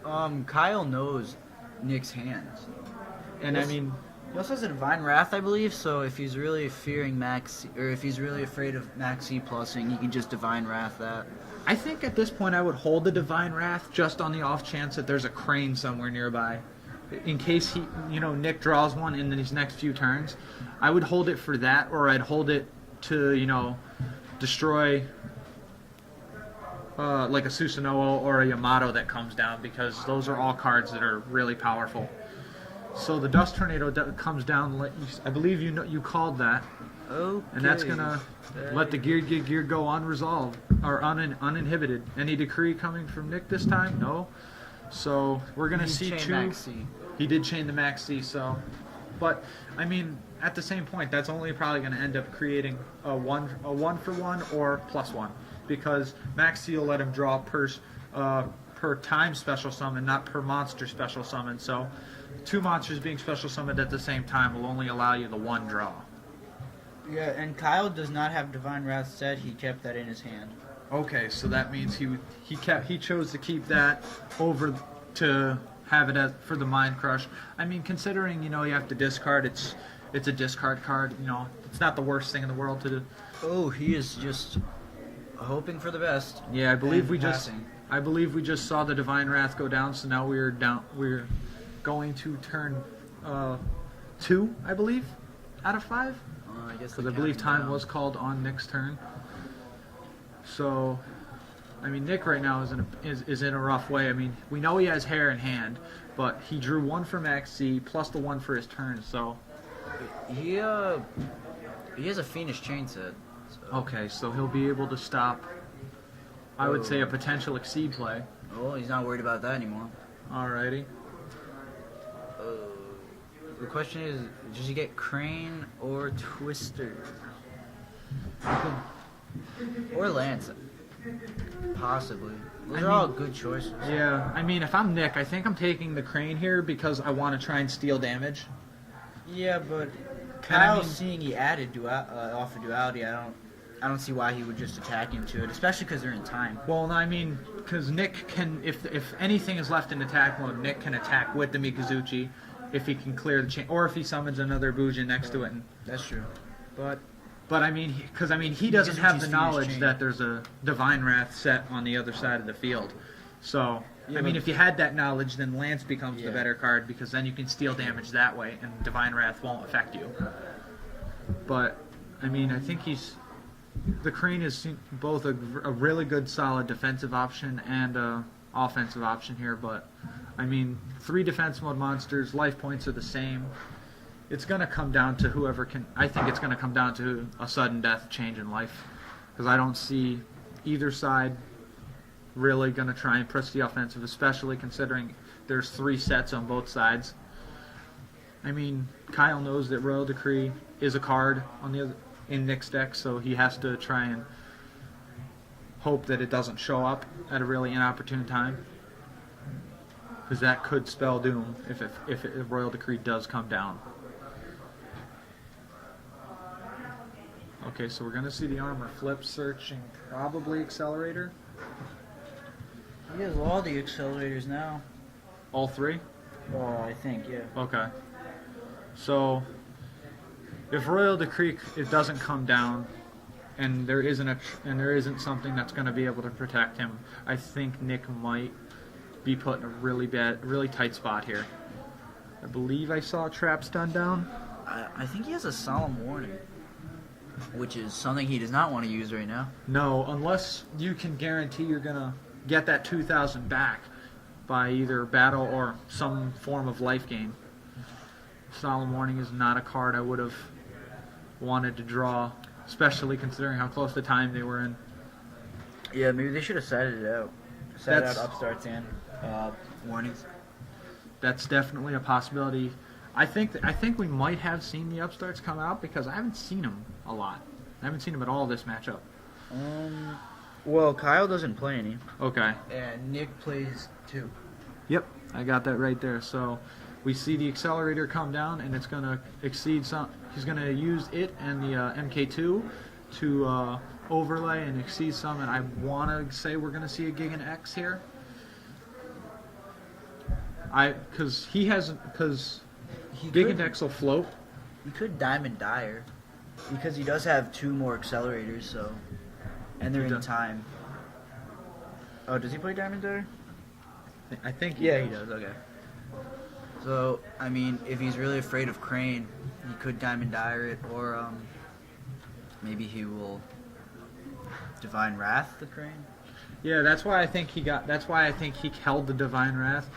Kyle knows Nick's hands. And I mean, he also has a Divine Wrath, I believe, so if he's really fearing Maxi, or if he's really afraid of Maxi plussing, he can just Divine Wrath that. I think at this point I would hold the Divine Wrath just on the off chance that there's a crane somewhere nearby. In case Nick draws one in these next few turns, I would hold it for that, or I'd hold it to, destroy like a Susanoo or a Yamato that comes down, because those are all cards that are really powerful. So the Dust Tornado comes down. I believe you called that. Okay. And that's gonna let the gear go unresolved or uninhibited. Any decree coming from Nick this time? No. So we're gonna see 2. Maxi. He did chain the Maxi. So, but I mean, at the same point, that's only probably gonna end up creating a one for one or +1, because Maxi will let him draw per time special summon, not per monster special summon. So 2 monsters being special summoned at the same time will only allow you the 1 draw. Yeah, and Kyle does not have Divine Wrath set. He kept that in his hand. Okay, so that means he chose to keep that over to have it for the Mind Crush. I mean, considering you have to discard, it's a discard card. It's not the worst thing in the world to do. Oh, he is just hoping for the best. Yeah, I believe passing. I believe we just saw the Divine Wrath go down. So now we're down. We're going to turn 2, I believe, out of 5. I guess Because I believe time was called on Nick's turn. So, I mean, Nick right now is in a rough way. I mean, we know he has hair in hand, but he drew 1 for Max C plus the 1 for his turn. So he has a Fiendish chain set. So. Okay, so he'll be able to stop, I would say, a potential Exceed play. Oh, he's not worried about that anymore. Alrighty. The question is, does he get Crane or Twister? Or Lance? Possibly. Those are all good choices. Yeah, I mean, if I'm Nick, I think I'm taking the Crane here because I want to try and steal damage. Yeah, but Kyle, seeing he added offer duality, I don't see why he would just attack into it, especially because they're in time. Well, I mean, because Nick can, if anything is left in attack mode, Nick can attack with the Mikazuchi if he can clear the chain, or if he summons another Bujin next to it. And, that's true. But I mean, he doesn't have the knowledge that there's a Divine Wrath set on the other side of the field. So, yeah, I mean, if you had that knowledge, then Lance becomes the better card, because then you can steal damage that way, and Divine Wrath won't affect you. But, I mean, I think the Crane is both a really good, solid defensive option and a offensive option here, but, I mean, 3 defense mode monsters, life points are the same. It's going to come down to whoever can. I think it's going to come down to a sudden death change in life, because I don't see either side really going to try and push the offensive, especially considering there's 3 sets on both sides. I mean, Kyle knows that Royal Decree is a card in Nick's deck, so he has to try and hope that it doesn't show up at a really inopportune time, because that could spell doom if Royal Decree does come down. Okay, so we're going to see the armor flip, searching probably Accelerator. He has all the accelerators now. All 3? I think, yeah. Okay. So, if Royal Decree doesn't come down, and there isn't something that's going to be able to protect him, I think Nick might be put in a really tight spot here. I believe I saw a trap stun down. I think he has a Solemn Warning, which is something he does not want to use right now. No, unless you can guarantee you're going to get that 2,000 back by either battle or some form of life gain. Solemn Warning is not a card I would have wanted to draw, especially considering how close the time they were in. Yeah, maybe they should have sided it out. Sided out upstarts and warnings. That's definitely a possibility. I think we might have seen the upstarts come out, because I haven't seen them a lot. I haven't seen them at all this matchup. Well, Kyle doesn't play any, Okay. and Nick plays 2. Yep, I got that right there. So we see the accelerator come down, and it's going to exceed some. He's going to use it and the MK2 to overlay and exceed some. And I want to say we're going to see a Gig and X here. Because Gig and X will float. He could Diamond Dyer, because he does have 2 more accelerators, so, and they're in time. Oh, does he play Diamond Dyer? I think He does. Okay. So, I mean, if he's really afraid of Crane, he could Diamond Dyer it, or maybe he will Divine Wrath the Crane. Yeah, that's why I think he held the Divine Wrath,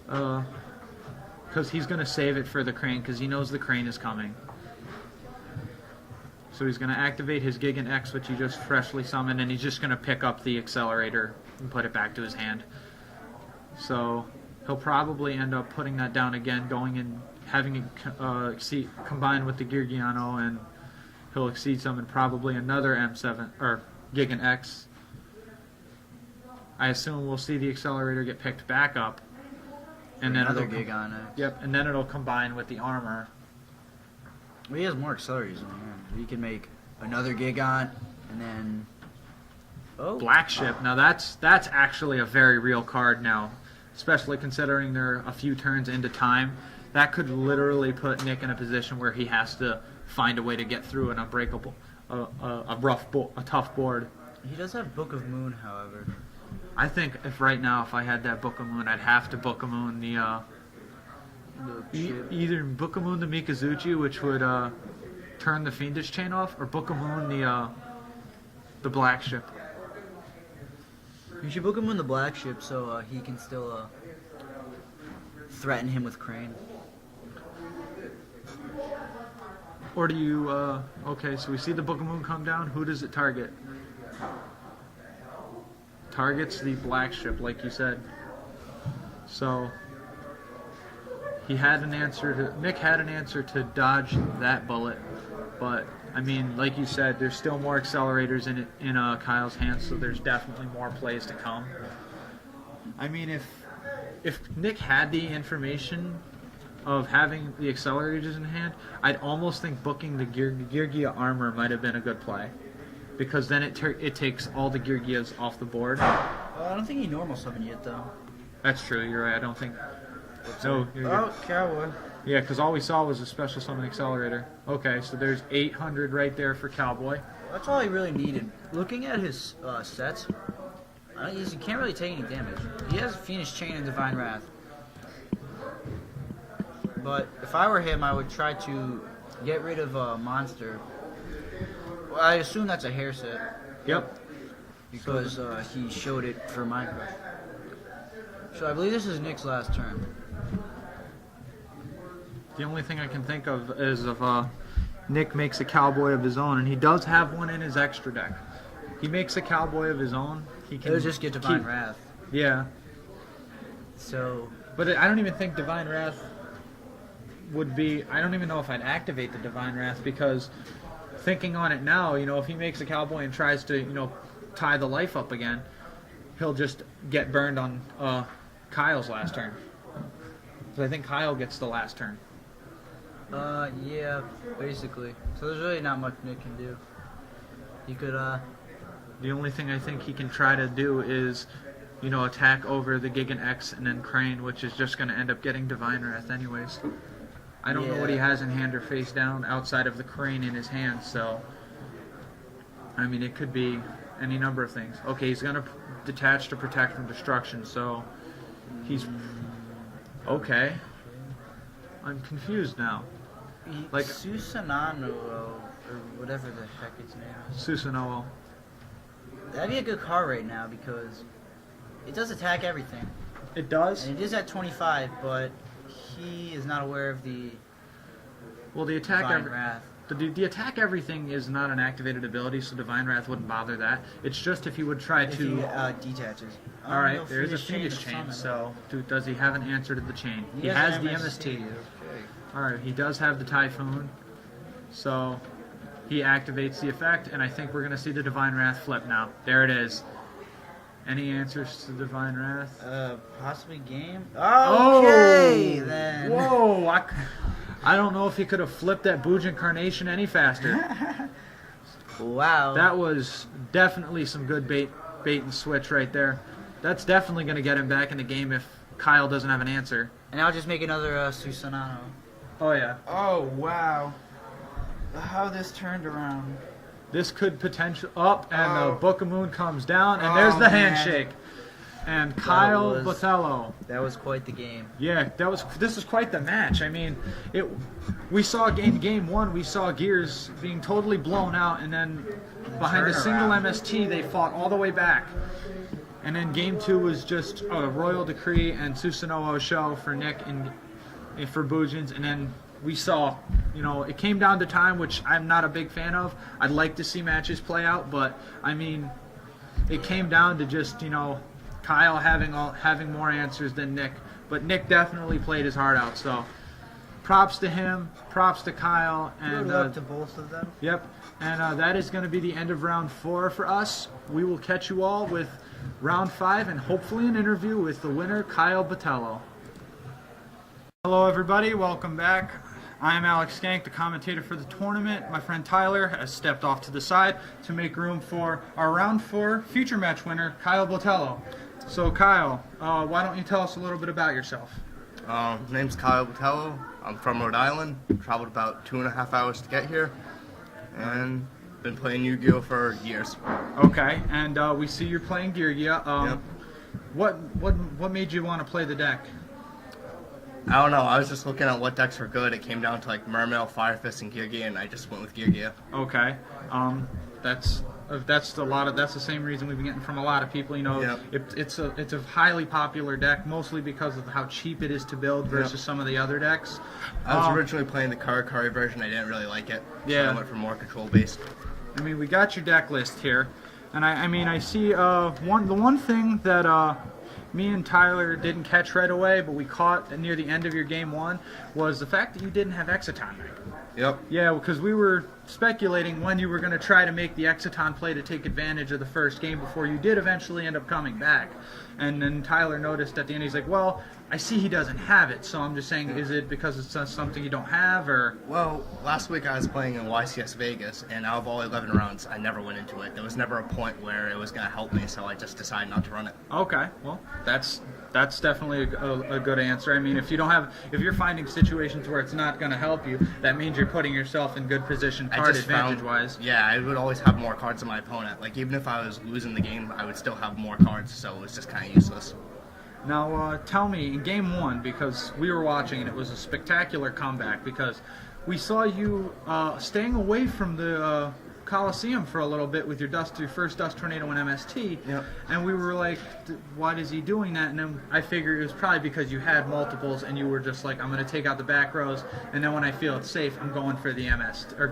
because he's gonna save it for the Crane, because he knows the Crane is coming. So he's gonna activate his Gig and X, which he just freshly summoned, and he's just gonna pick up the accelerator and put it back to his hand. So he'll probably end up putting that down again, going and having it combined with the Girgiano, and he'll exceed summon probably another M7 or Gig and X. I assume we'll see the accelerator get picked back up, and then another Gig on it. Yep, and then it'll combine with the armor. Well, he has more accelerators in here. He can make another Gig on, and then Black Ship. Now that's actually a very real card now, especially considering they're a few turns into time. That could literally put Nick in a position where he has to find a way to get through an unbreakable, a tough board. He does have Book of Moon, however. I think if I had that Book of Moon, I'd have to Book of Moon either Book of Moon the Mikazuchi, which would turn the Fiendish Chain off, or Book of Moon the Black Ship. You should Book of Moon the Black Ship so he can still threaten him with Crane. Or do you, okay, so we see the Book of Moon come down. Who does it target? Targets the Black Ship, like you said. So, Nick had an answer to dodge that bullet. But, I mean, like you said, there's still more accelerators in Kyle's hands, so there's definitely more plays to come. I mean, if Nick had the information of having the accelerators in hand, I'd almost think booking the Girgia armor might have been a good play, because then it takes all the Girgias off the board. I don't think he normal summoned yet, though. That's true. You're right. I don't think. No. Cowboy. Yeah, because all we saw was a special summon accelerator. Okay, so there's 800 right there for Cowboy. That's all he really needed. Looking at his sets, he can't really take any damage. He has Fiendish Chain and Divine Wrath. But if I were him, I would try to get rid of a monster. Well, I assume that's a hair set. Yep. Because he showed it for Minecraft. So I believe this is Nick's last turn. The only thing I can think of is if Nick makes a Cowboy of his own, and he does have one in his extra deck. He makes a Cowboy of his own. He can He'll just get Divine Wrath. Yeah. So. But I don't even think Divine Wrath would be. I don't even know if I'd activate the Divine Wrath, because thinking on it now, if he makes a Cowboy and tries to, tie the life up again, he'll just get burned on Kyle's last turn. So I think Kyle gets the last turn. Yeah, basically. So there's really not much Nick can do. He could, The only thing I think he can try to do is, attack over the Gig and X and then Crane, which is just going to end up getting Divine Wrath anyways. I don't know what he has in hand or face down outside of the Crane in his hand, so... I mean, it could be any number of things. Okay, he's going to detach to protect from destruction, so... He's... Okay. I'm confused now. Like Susanoo, or whatever the heck its name is. Susanoo. That'd be a good card right now, because it does attack everything. It does? And it is at 25, but he is not aware of the the attack Divine Wrath. The attack everything is not an activated ability, so Divine Wrath wouldn't bother that. It's just if he would try If to... he detaches. Alright, there's a Fiendish Chain, so does he have an answer to the chain? He has the MST. Okay. Alright, he does have the Typhoon, so he activates the effect, and I think we're going to see the Divine Wrath flip now. There it is. Any answers to Divine Wrath? Possibly game. Okay, then. Whoa! I don't know if he could have flipped that Booj Incarnation any faster. Wow. That was definitely some good bait and switch right there. That's definitely going to get him back in the game if Kyle doesn't have an answer. And I'll just make another Susanoo. Oh, yeah. Oh, wow. How this turned around. This could potentially up, and the Book of Moon comes down, and there's the handshake. And Kyle Botello. That was quite the game. Yeah, this was quite the match. I mean, we saw in game one, we saw Gears being totally blown out, and then behind a single MST, they fought all the way back. And then game two was just a Royal Decree and Susanoo show for Nick and for Boojins, and then we saw, it came down to time, which I'm not a big fan of. I'd like to see matches play out, but I mean, it came down to just, Kyle having more answers than Nick, but Nick definitely played his heart out. So, props to him, props to Kyle, and good luck to both of them. Yep, and that is going to be the end of round 4 for us. We will catch you all with round 5 and hopefully an interview with the winner, Kyle Botello. Hello, everybody. Welcome back. I am Alex Skank, the commentator for the tournament. My friend Tyler has stepped off to the side to make room for our round 4 future match winner, Kyle Botello. So, Kyle, why don't you tell us a little bit about yourself? My name's Kyle Botello. I'm from Rhode Island. Traveled about 2.5 hours to get here, and been playing Yu-Gi-Oh for years. Okay, and we see you're playing Geargia. Yep. What made you want to play the deck? I don't know. I was just looking at what decks were good. It came down to like Mermail, Fire Fist, and Geargia, and I just went with Geargia. Okay, that's the same reason we've been getting from a lot of people. Yep. It's a highly popular deck, mostly because of how cheap it is to build versus some of the other decks. I was originally playing the Kari version. I didn't really like it. Yeah. So I went for more control based. I mean, we got your deck list here, and I see the one thing that me and Tyler didn't catch right away, but we caught near the end of your game 1, was the fact that you didn't have Exciton. Yep. Yeah, because we were speculating when you were going to try to make the Exciton play to take advantage of the first game before you did eventually end up coming back. And then Tyler noticed at the end, he's like, well, I see he doesn't have it, so I'm just saying, is it because it's something you don't have, or? Well, last week I was playing in YCS Vegas, and out of all 11 rounds, I never went into it. There was never a point where it was going to help me, so I just decided not to run it. Okay, well, that's definitely a good answer. I mean, if you're finding situations where it's not going to help you, that means you're putting yourself in good position card advantage-wise. Yeah, I would always have more cards than my opponent. Like, even if I was losing the game, I would still have more cards, so it was just kind of useless. Now, tell me, in game 1, because we were watching and it was a spectacular comeback, because we saw you staying away from the Coliseum for a little bit with your first Dust Tornado and MST, Yep. and we were like, why is he doing that? And then I figured it was probably because you had multiples and you were just like, I'm going to take out the back rows, and then when I feel it's safe, I'm going for the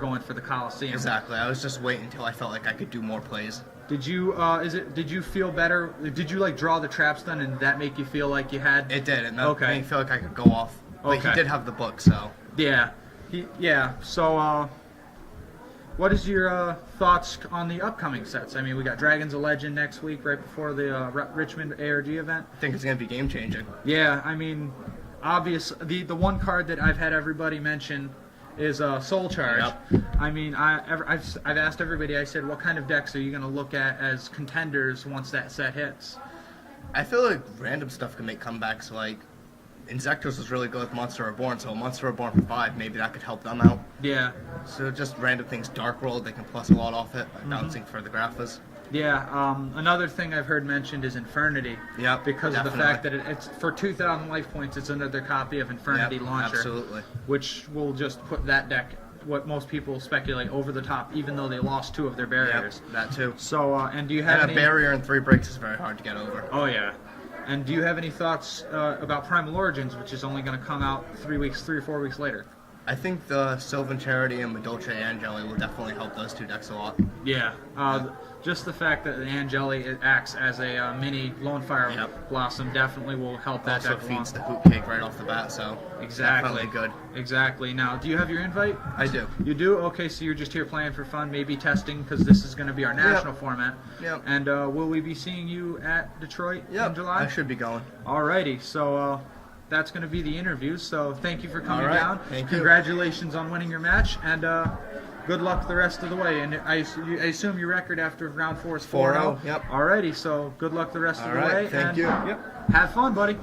going for the Coliseum. Exactly. I was just waiting until I felt like I could do more plays. Did you did you feel better? Did you like draw the traps then, and that make you feel like you had? It did, and that made me feel like I could go off. But Okay. he did have the book, so. Yeah, So, what is your thoughts on the upcoming sets? I mean, we got Dragons of Legend next week, right before the Richmond ARG event. I think it's going to be game changing. Yeah, I mean, the one card that I've had everybody mention is Soul Charge. Yep. I mean, I've asked everybody. I said, what kind of decks are you going to look at as contenders once that set hits? I feel like random stuff can make comebacks. Like, Insectors was really good with Monster Reborn, so Monster Reborn for 5, maybe that could help them out. Yeah. So just random things. Dark World, they can plus a lot off it by bouncing for the Grapphas. Yeah, another thing I've heard mentioned is Infernity. Yep, Because definitely. of the fact that it's for 2,000 life points, it's another copy of Infernity Yep, Launcher. absolutely. Which will just put that deck, what most people speculate, over the top, even though they lost 2 of their barriers. Yep, that too. So, and do you have And any... a barrier and 3 breaks is very hard to get over. Oh, yeah. And do you have any thoughts about Primal Origins, which is only going to come out 3 or 4 weeks later? I think the Sylvan Charity and Medolce Angeli will definitely help those two decks a lot. Yeah. Just the fact that the Angeli acts as a mini Lone Fire Yep. Blossom definitely will help that Also deck along. feeds the hoot cake right off the bat, so Exactly. definitely good. Exactly. Now, do you have your invite? I do. You do? Okay, so you're just here playing for fun, maybe testing, because this is going to be our national format. Yep. And will we be seeing you at Detroit in July? I should be going. Alrighty, so that's going to be the interview. So thank you for coming All right, down. thank you. Congratulations on winning your match, and good luck the rest of the way. And I assume your record after round 4 is 4-0. 4-0, yep. Alrighty, so good luck the rest of All the right, way. thank and, you. Yep. Have fun, buddy.